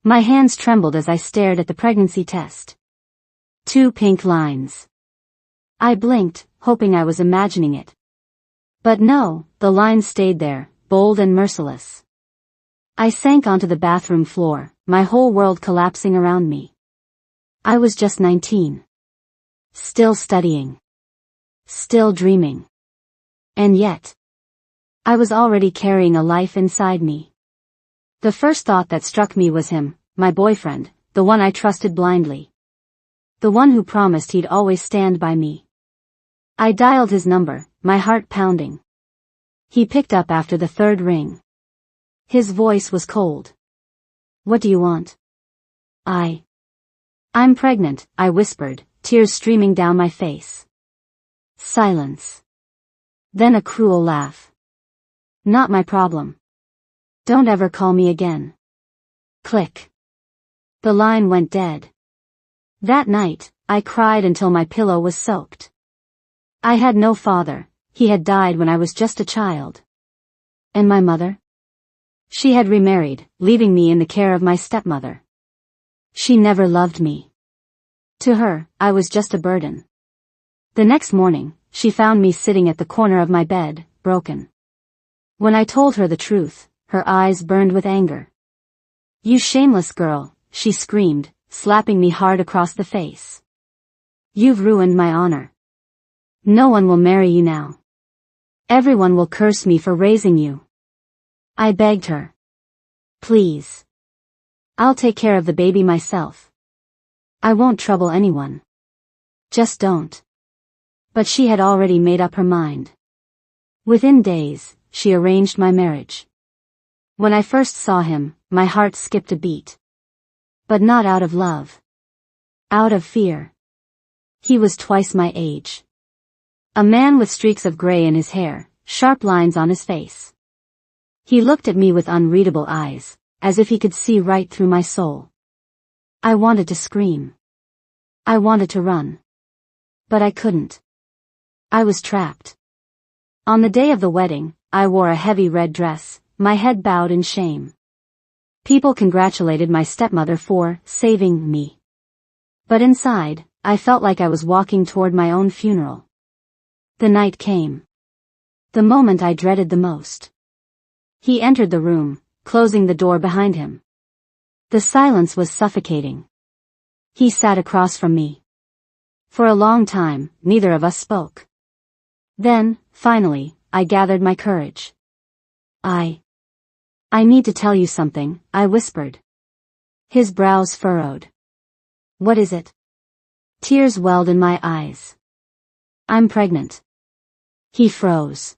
My hands trembled as I stared at the pregnancy test. 2 pink lines. I blinked, hoping I was imagining it. But no, the lines stayed there, bold and merciless. I sank onto the bathroom floor, my whole world collapsing around me. I was just 19. Still studying. Still dreaming. And yet, I was already carrying a life inside me. The first thought that struck me was him, my boyfriend, the one I trusted blindly. The one who promised he'd always stand by me. I dialed his number, my heart pounding. He picked up after the 3rd ring. His voice was cold. "What do you want?" I'm pregnant," I whispered, tears streaming down my face. Silence. Then a cruel laugh. "Not my problem. Don't ever call me again." Click. The line went dead. That night, I cried until my pillow was soaked. I had no father, he had died when I was just a child. And my mother? She had remarried, leaving me in the care of my stepmother. She never loved me. To her, I was just a burden. The next morning, she found me sitting at the corner of my bed, broken. When I told her the truth, her eyes burned with anger. "You shameless girl," she screamed, slapping me hard across the face. "You've ruined my honor. No one will marry you now. Everyone will curse me for raising you." I begged her. "Please. I'll take care of the baby myself. I won't trouble anyone. Just don't." But she had already made up her mind. Within days, she arranged my marriage. When I first saw him, my heart skipped a beat. But not out of love. Out of fear. He was twice my age. A man with streaks of gray in his hair, sharp lines on his face. He looked at me with unreadable eyes, as if he could see right through my soul. I wanted to scream. I wanted to run. But I couldn't. I was trapped. On the day of the wedding, I wore a heavy red dress, my head bowed in shame. People congratulated my stepmother for saving me. But inside, I felt like I was walking toward my own funeral. The night came. The moment I dreaded the most. He entered the room, closing the door behind him. The silence was suffocating. He sat across from me. For a long time, neither of us spoke. Then, finally, I gathered my courage. I need to tell you something," I whispered. His brows furrowed. "What is it?" Tears welled in my eyes. "I'm pregnant." He froze.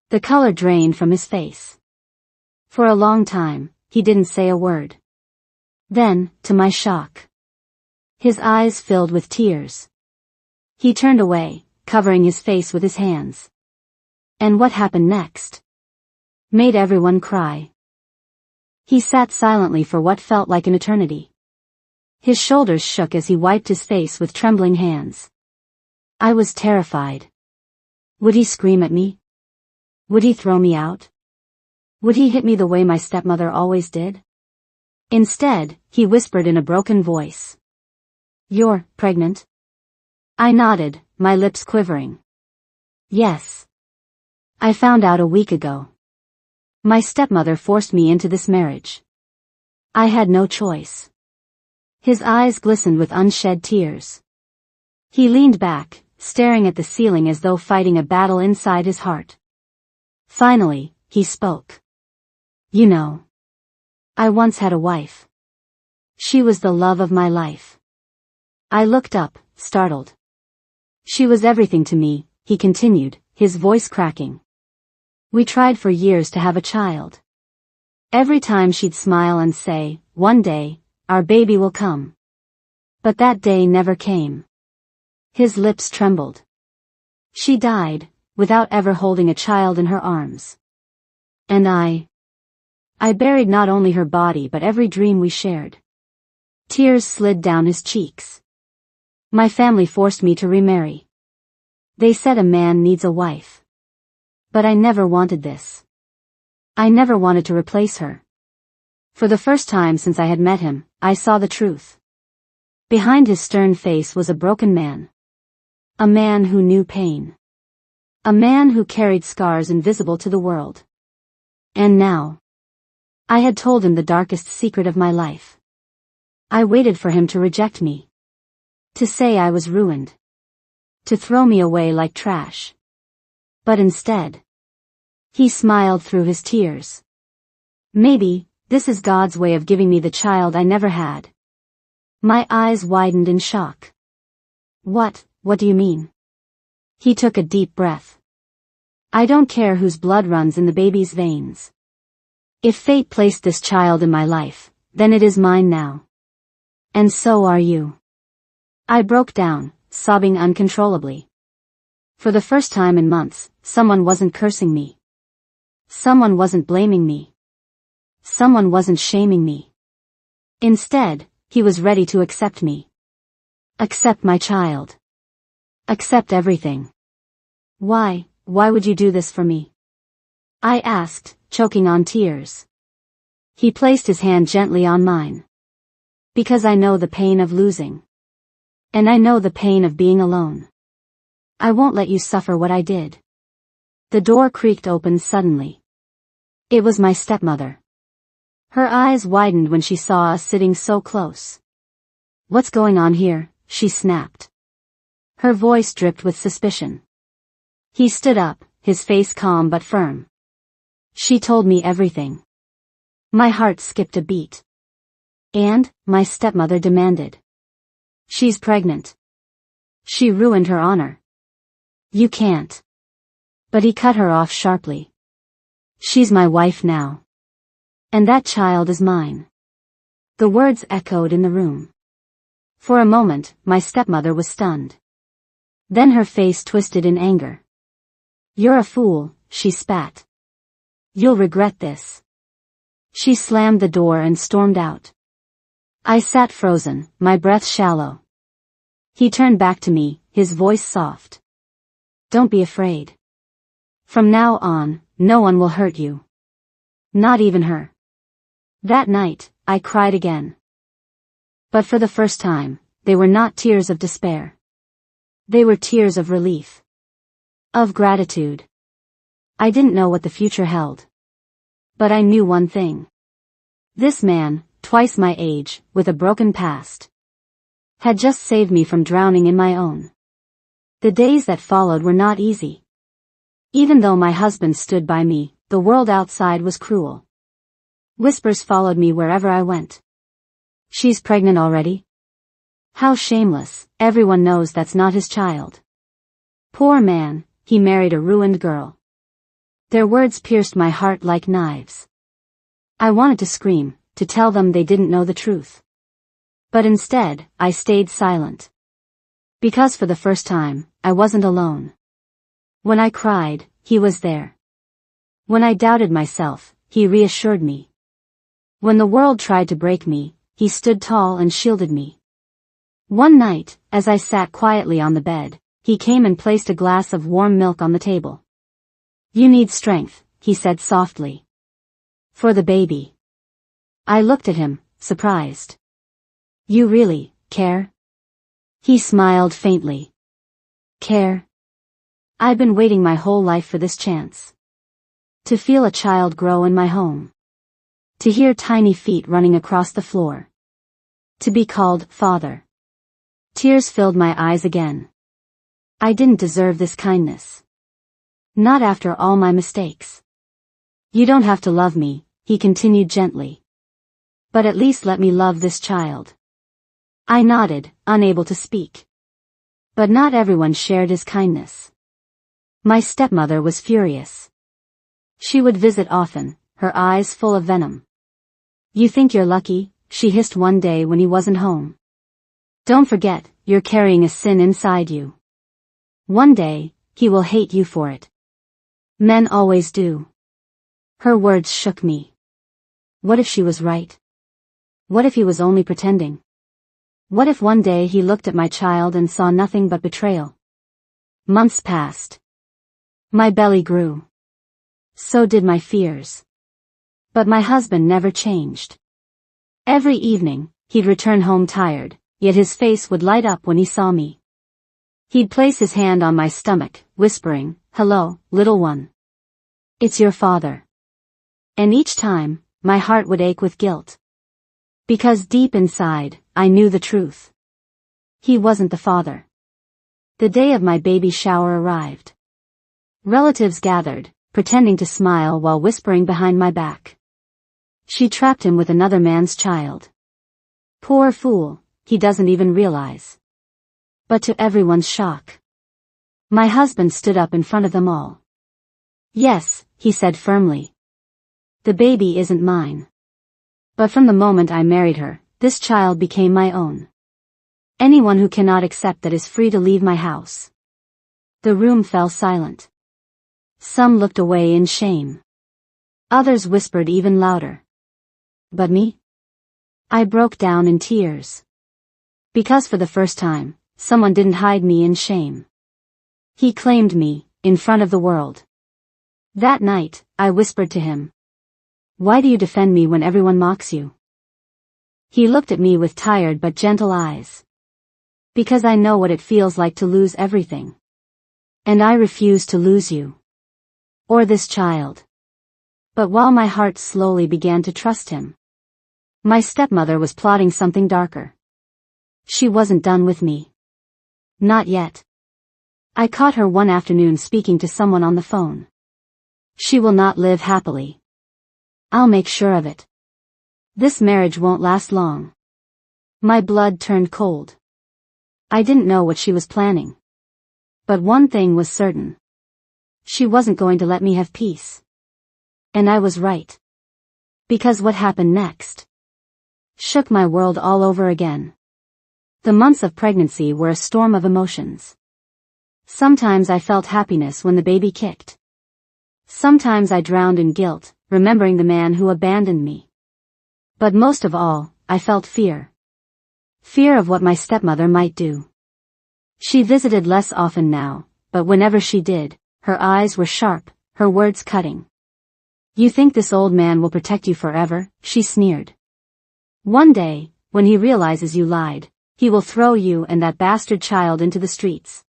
The color drained from his face. For a long time, he didn't say a word. Then, to my shock, his eyes filled with tears. He turned away, covering his face with his hands. And what happened next made everyone cry. He sat silently for what felt like an eternity. His shoulders shook as he wiped his face with trembling hands. I was terrified. Would he scream at me? Would he throw me out? Would he hit me the way my stepmother always did? Instead, he whispered in a broken voice. "You're pregnant?" I nodded, my lips quivering. "Yes. I found out a week ago. My stepmother forced me into this marriage. I had no choice." His eyes glistened with unshed tears. He leaned back, staring at the ceiling as though fighting a battle inside his heart. Finally, he spoke. "You know, I once had a wife. She was the love of my life." I looked up, startled. "She was everything to me," he continued, his voice cracking. "We tried for years to have a child. Every time she'd smile and say, 'One day, our baby will come.' But that day never came." His lips trembled. "She died, without ever holding a child in her arms. And I buried not only her body but every dream we shared." Tears slid down his cheeks. "My family forced me to remarry. They said a man needs a wife. But I never wanted this. I never wanted to replace her. For the first time since I had met him, I saw the truth. Behind his stern face was a broken man. A man who knew pain. A man who carried scars invisible to the world. And now, I had told him the darkest secret of my life. I waited for him to reject me. To say I was ruined. To throw me away like trash. But instead, he smiled through his tears. Maybe, this is God's way of giving me the child I never had. My eyes widened in shock. What do you mean? He took a deep breath. I don't care whose blood runs in the baby's veins. If fate placed this child in my life, then it is mine now. And so are you. I broke down, sobbing uncontrollably. For the first time in months, someone wasn't cursing me. Someone wasn't blaming me. Someone wasn't shaming me. Instead, he was ready to accept me. Accept my child. Accept everything. Why would you do this for me? I asked, choking on tears. He placed his hand gently on mine. Because I know the pain of losing. And I know the pain of being alone. I won't let you suffer what I did. The door creaked open suddenly. It was my stepmother. Her eyes widened when she saw us sitting so close. What's going on here? She snapped. Her voice dripped with suspicion. He stood up, his face calm but firm. She told me everything. My heart skipped a beat. And, my stepmother demanded. She's pregnant. She ruined her honor. You can't. But he cut her off sharply. She's my wife now. And that child is mine. The words echoed in the room. For a moment, my stepmother was stunned. Then her face twisted in anger. You're a fool, she spat. You'll regret this. She slammed the door and stormed out. I sat frozen, my breath shallow. He turned back to me, his voice soft. Don't be afraid. From now on, no one will hurt you. Not even her. That night, I cried again. But for the first time, they were not tears of despair. They were tears of relief. Of gratitude. I didn't know what the future held. But I knew one thing. This man, twice my age, with a broken past, had just saved me from drowning in my own. The days that followed were not easy. Even though my husband stood by me, the world outside was cruel. Whispers followed me wherever I went. She's pregnant already? How shameless, everyone knows that's not his child. Poor man, he married a ruined girl. Their words pierced my heart like knives. I wanted to scream, to tell them they didn't know the truth. But instead, I stayed silent. Because for the first time, I wasn't alone. When I cried, he was there. When I doubted myself, he reassured me. When the world tried to break me, he stood tall and shielded me. One night, as I sat quietly on the bed, he came and placed a glass of warm milk on the table. You need strength, he said softly. For the baby. I looked at him, surprised. You really care? He smiled faintly. Care? I've been waiting my whole life for this chance. To feel a child grow in my home. To hear tiny feet running across the floor. To be called father. Tears filled my eyes again. I didn't deserve this kindness. Not after all my mistakes. You don't have to love me, he continued gently. But at least let me love this child. I nodded, unable to speak. But not everyone shared his kindness. My stepmother was furious. She would visit often, her eyes full of venom. You think you're lucky, she hissed one day when he wasn't home. Don't forget, you're carrying a sin inside you. One day, he will hate you for it. Men always do. Her words shook me. What if she was right? What if he was only pretending? What if one day he looked at my child and saw nothing but betrayal? Months passed. My belly grew. So did my fears. But my husband never changed. Every evening, he'd return home tired, yet his face would light up when he saw me. He'd place his hand on my stomach, whispering, "Hello, little one. It's your father." And each time, my heart would ache with guilt. Because deep inside, I knew the truth. He wasn't the father. The day of my baby shower arrived. Relatives gathered, pretending to smile while whispering behind my back. She trapped him with another man's child. Poor fool, he doesn't even realize. But to everyone's shock, my husband stood up in front of them all. "Yes," he said firmly. "The baby isn't mine. But from the moment I married her, this child became my own. Anyone who cannot accept that is free to leave my house." The room fell silent. Some looked away in shame. Others whispered even louder. But me? I broke down in tears. Because for the first time, someone didn't hide me in shame. He claimed me, in front of the world. That night, I whispered to him, "Why do you defend me when everyone mocks you?" He looked at me with tired but gentle eyes. "Because I know what it feels like to lose everything. And I refuse to lose you. Or this child." But while my heart slowly began to trust him, my stepmother was plotting something darker. She wasn't done with me. Not yet. I caught her one afternoon speaking to someone on the phone. "She will not live happily. I'll make sure of it. This marriage won't last long." My blood turned cold. I didn't know what she was planning. But one thing was certain. She wasn't going to let me have peace. And I was right. Because what happened next shook my world all over again. The months of pregnancy were a storm of emotions. Sometimes I felt happiness when the baby kicked. Sometimes I drowned in guilt, remembering the man who abandoned me. But most of all, I felt fear. Fear of what my stepmother might do. She visited less often now, but whenever she did, her eyes were sharp, her words cutting. "You think this old man will protect you forever?" she sneered. "One day, when he realizes you lied, he will throw you and that bastard child into the streets."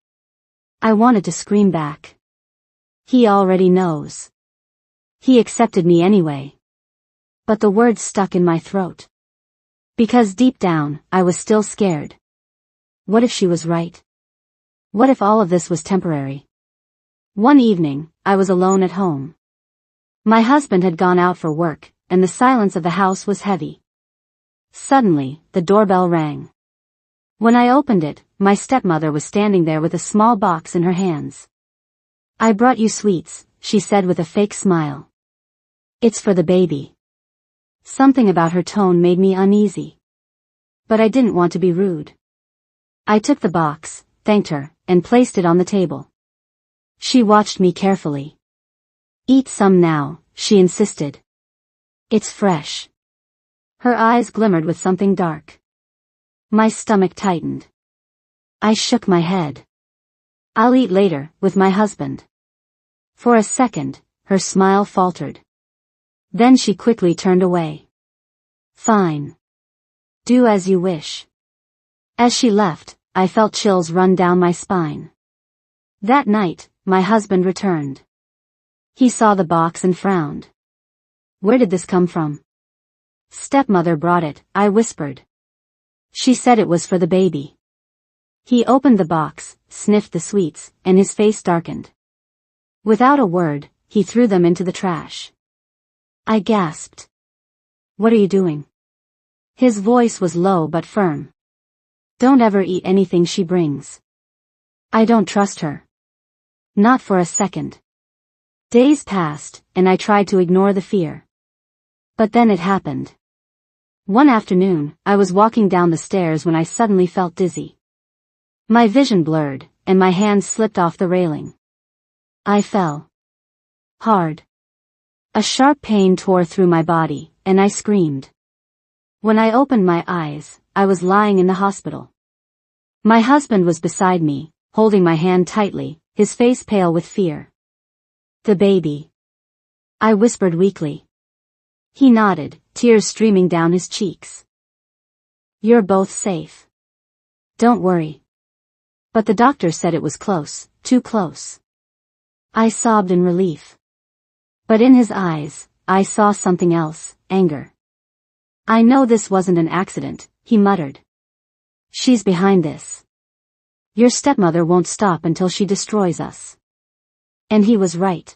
I wanted to scream back. He already knows. He accepted me anyway. But the words stuck in my throat. Because deep down, I was still scared. What if she was right? What if all of this was temporary? One evening, I was alone at home. My husband had gone out for work, and the silence of the house was heavy. Suddenly, the doorbell rang. When I opened it, my stepmother was standing there with a small box in her hands. "I brought you sweets," she said with a fake smile. "It's for the baby." Something about her tone made me uneasy. But I didn't want to be rude. I took the box, thanked her, and placed it on the table. She watched me carefully. "Eat some now," she insisted. "It's fresh." Her eyes glimmered with something dark. My stomach tightened. I shook my head. "I'll eat later, with my husband." For a second, her smile faltered. Then she quickly turned away. "Fine. Do as you wish." As she left, I felt chills run down my spine. That night, my husband returned. He saw the box and frowned. "Where did this come from?" "Stepmother brought it," I whispered. "She said it was for the baby." He opened the box, sniffed the sweets, and his face darkened. Without a word, he threw them into the trash. I gasped. "What are you doing?" His voice was low but firm. "Don't ever eat anything she brings." I don't trust her. Not for a second. Days passed, and I tried to ignore the fear. But then it happened. One afternoon, I was walking down the stairs when I suddenly felt dizzy. My vision blurred, and my hands slipped off the railing. I fell. Hard. A sharp pain tore through my body, and I screamed. When I opened my eyes, I was lying in the hospital. My husband was beside me, holding my hand tightly, his face pale with fear. "The baby," I whispered weakly. He nodded, tears streaming down his cheeks. "You're both safe. Don't worry." "But the doctor said it was close, too close." I sobbed in relief. But in his eyes, I saw something else, anger. "I know this wasn't an accident," he muttered. "She's behind this. Your stepmother won't stop until she destroys us." And he was right.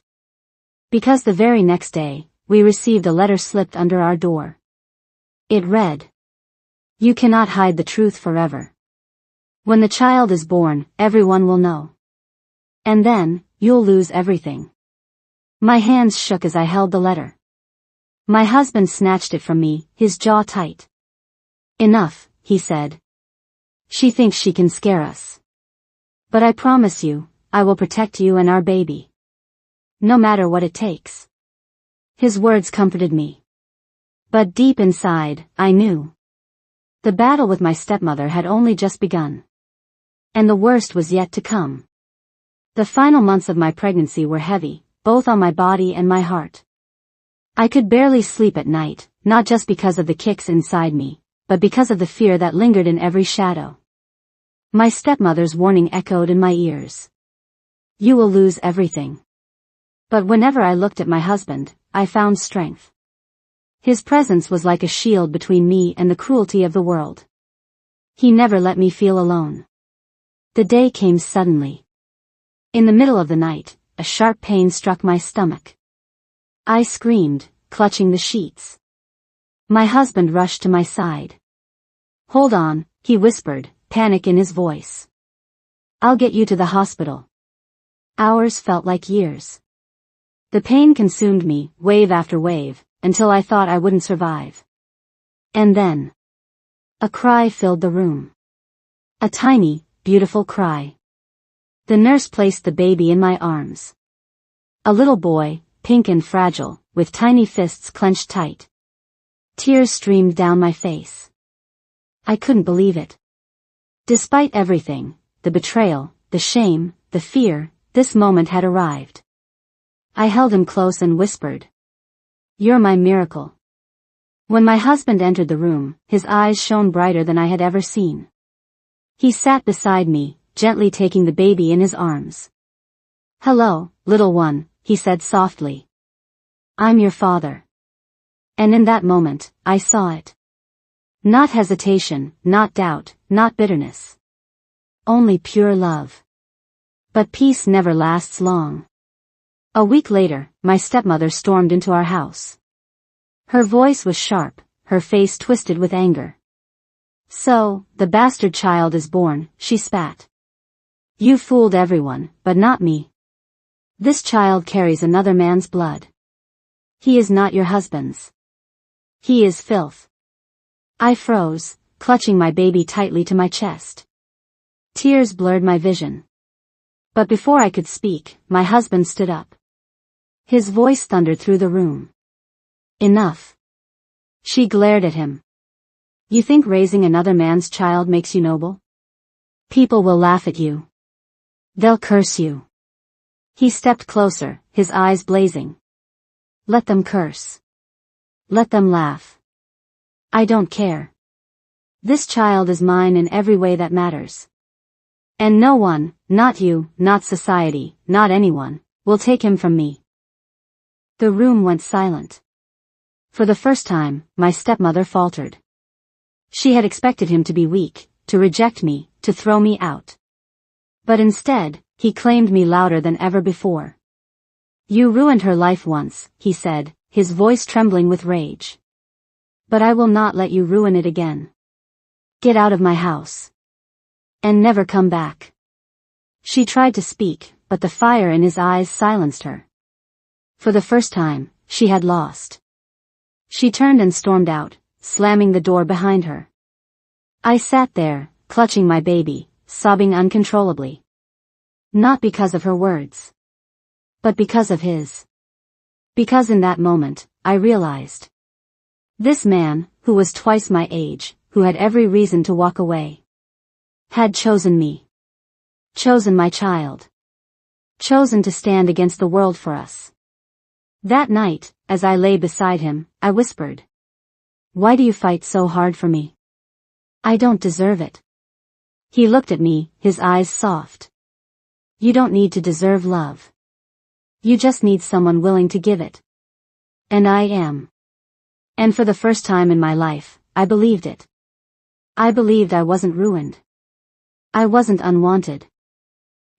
Because the very next day, we received a letter slipped under our door. It read, "You cannot hide the truth forever. When the child is born, everyone will know. And then, you'll lose everything." My hands shook as I held the letter. My husband snatched it from me, his jaw tight. "Enough," he said. "She thinks she can scare us. But I promise you, I will protect you and our baby. No matter what it takes." His words comforted me. But deep inside, I knew. The battle with my stepmother had only just begun. And the worst was yet to come. The final months of my pregnancy were heavy, both on my body and my heart. I could barely sleep at night, not just because of the kicks inside me, but because of the fear that lingered in every shadow. My stepmother's warning echoed in my ears. "You will lose everything." But whenever I looked at my husband, I found strength. His presence was like a shield between me and the cruelty of the world. He never let me feel alone. The day came suddenly. In the middle of the night, a sharp pain struck my stomach. I screamed, clutching the sheets. My husband rushed to my side. "Hold on," he whispered, panic in his voice. "I'll get you to the hospital." Hours felt like years. The pain consumed me, wave after wave, until I thought I wouldn't survive. And then, a cry filled the room. A tiny, beautiful cry. The nurse placed the baby in my arms. A little boy, pink and fragile, with tiny fists clenched tight. Tears streamed down my face. I couldn't believe it. Despite everything, the betrayal, the shame, the fear, this moment had arrived. I held him close and whispered, "You're my miracle." When my husband entered the room, his eyes shone brighter than I had ever seen. He sat beside me, gently taking the baby in his arms. "Hello, little one," he said softly. "I'm your father." And in that moment, I saw it. Not hesitation, not doubt, not bitterness. Only pure love. But peace never lasts long. A week later, my stepmother stormed into our house. Her voice was sharp, her face twisted with anger. "So, the bastard child is born," she spat. "You fooled everyone, but not me. This child carries another man's blood. He is not your husband's. He is filth." I froze, clutching my baby tightly to my chest. Tears blurred my vision. But before I could speak, my husband stood up. His voice thundered through the room. "Enough." She glared at him. "You think raising another man's child makes you noble? People will laugh at you. They'll curse you." He stepped closer, his eyes blazing. "Let them curse. Let them laugh. I don't care. This child is mine in every way that matters. And no one, not you, not society, not anyone, will take him from me." The room went silent. For the first time, my stepmother faltered. She had expected him to be weak, to reject me, to throw me out. But instead, he claimed me louder than ever before. "You ruined her life once," he said, his voice trembling with rage. "But I will not let you ruin it again. Get out of my house. And never come back." She tried to speak, but the fire in his eyes silenced her. For the first time, she had lost. She turned and stormed out, slamming the door behind her. I sat there, clutching my baby, sobbing uncontrollably. Not because of her words. But because of his. Because in that moment, I realized. This man, who was twice my age, who had every reason to walk away, had chosen me. Chosen my child. Chosen to stand against the world for us. That night, as I lay beside him, I whispered, Why do you fight so hard for me? I don't deserve it. He looked at me, his eyes soft. You don't need to deserve love. You just need someone willing to give it. And I am. And for the first time in my life, I believed it. I believed I wasn't ruined. I wasn't unwanted.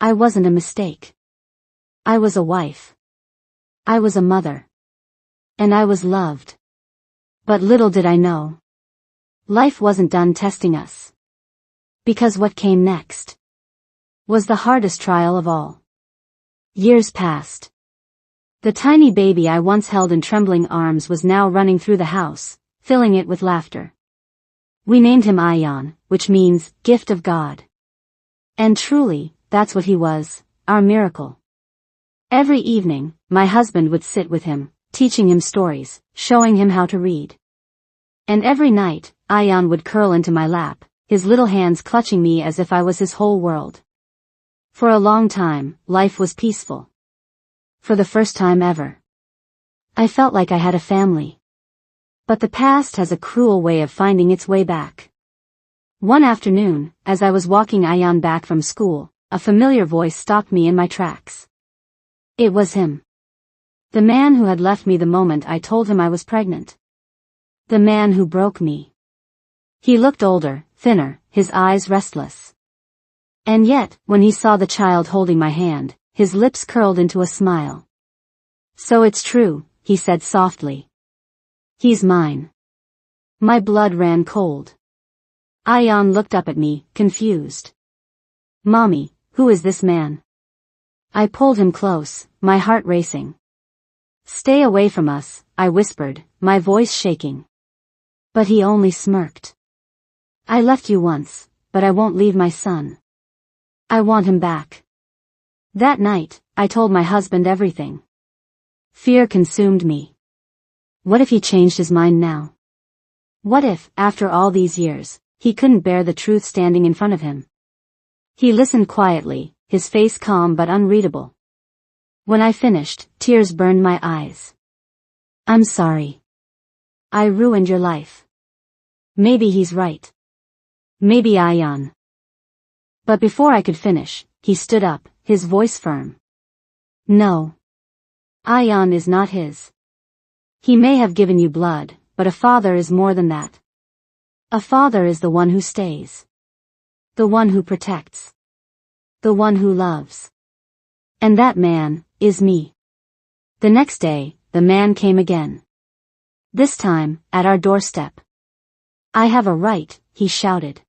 I wasn't a mistake. I was a wife. I was a mother. And I was loved. But little did I know. Life wasn't done testing us. Because what came next was the hardest trial of all. Years passed. The tiny baby I once held in trembling arms was now running through the house, filling it with laughter. We named him Ion, which means, gift of God. And truly, that's what he was, our miracle. Every evening, my husband would sit with him, teaching him stories, showing him how to read. And every night, Ion would curl into my lap, his little hands clutching me as if I was his whole world. For a long time, life was peaceful. For the first time ever. I felt like I had a family. But the past has a cruel way of finding its way back. One afternoon, as I was walking Ion back from school, a familiar voice stopped me in my tracks. It was him. The man who had left me the moment I told him I was pregnant. The man who broke me. He looked older, thinner, his eyes restless. And yet, when he saw the child holding my hand, his lips curled into a smile. So it's true, he said softly. He's mine. My blood ran cold. Ion looked up at me, confused. Mommy, who is this man? I pulled him close, my heart racing. Stay away from us, I whispered, my voice shaking. But he only smirked. I left you once, but I won't leave my son. I want him back. That night, I told my husband everything. Fear consumed me. What if he changed his mind now? What if, after all these years, he couldn't bear the truth standing in front of him? He listened quietly, his face calm but unreadable. When I finished, tears burned my eyes. I'm sorry. I ruined your life. Maybe he's right. Maybe Ion. But before I could finish, he stood up, his voice firm. No. Ion is not his. He may have given you blood, but a father is more than that. A father is the one who stays. The one who protects. The one who loves. And that man is me. The next day, the man came again. This time, at our doorstep. I have a right, he shouted.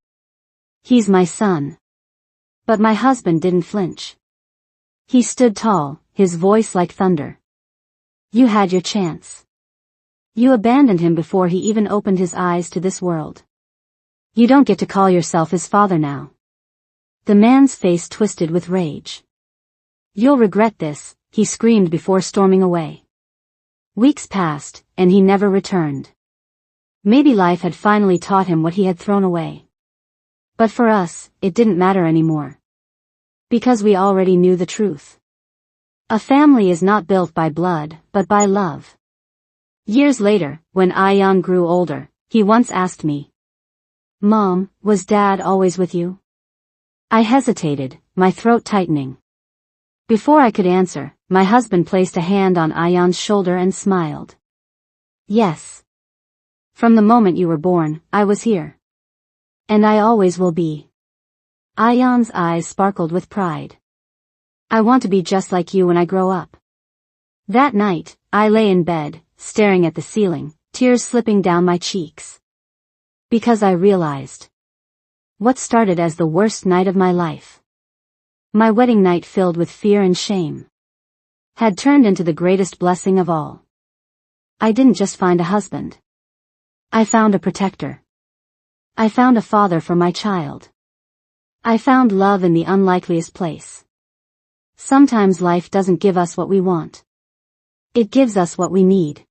He's my son. But my husband didn't flinch. He stood tall, his voice like thunder. You had your chance. You abandoned him before he even opened his eyes to this world. You don't get to call yourself his father now. The man's face twisted with rage. You'll regret this, he screamed before storming away. Weeks passed, and he never returned. Maybe life had finally taught him what he had thrown away. But for us, it didn't matter anymore. Because we already knew the truth. A family is not built by blood, but by love. Years later, when Ion grew older, he once asked me, Mom, was Dad always with you? I hesitated, my throat tightening. Before I could answer, my husband placed a hand on Ion's shoulder and smiled. Yes. From the moment you were born, I was here. And I always will be. Ion's eyes sparkled with pride. I want to be just like you when I grow up. That night, I lay in bed, staring at the ceiling, tears slipping down my cheeks. Because I realized. What started as the worst night of my life. My wedding night filled with fear and shame. Had turned into the greatest blessing of all. I didn't just find a husband. I found a protector. I found a father for my child. I found love in the unlikeliest place. Sometimes life doesn't give us what we want. It gives us what we need.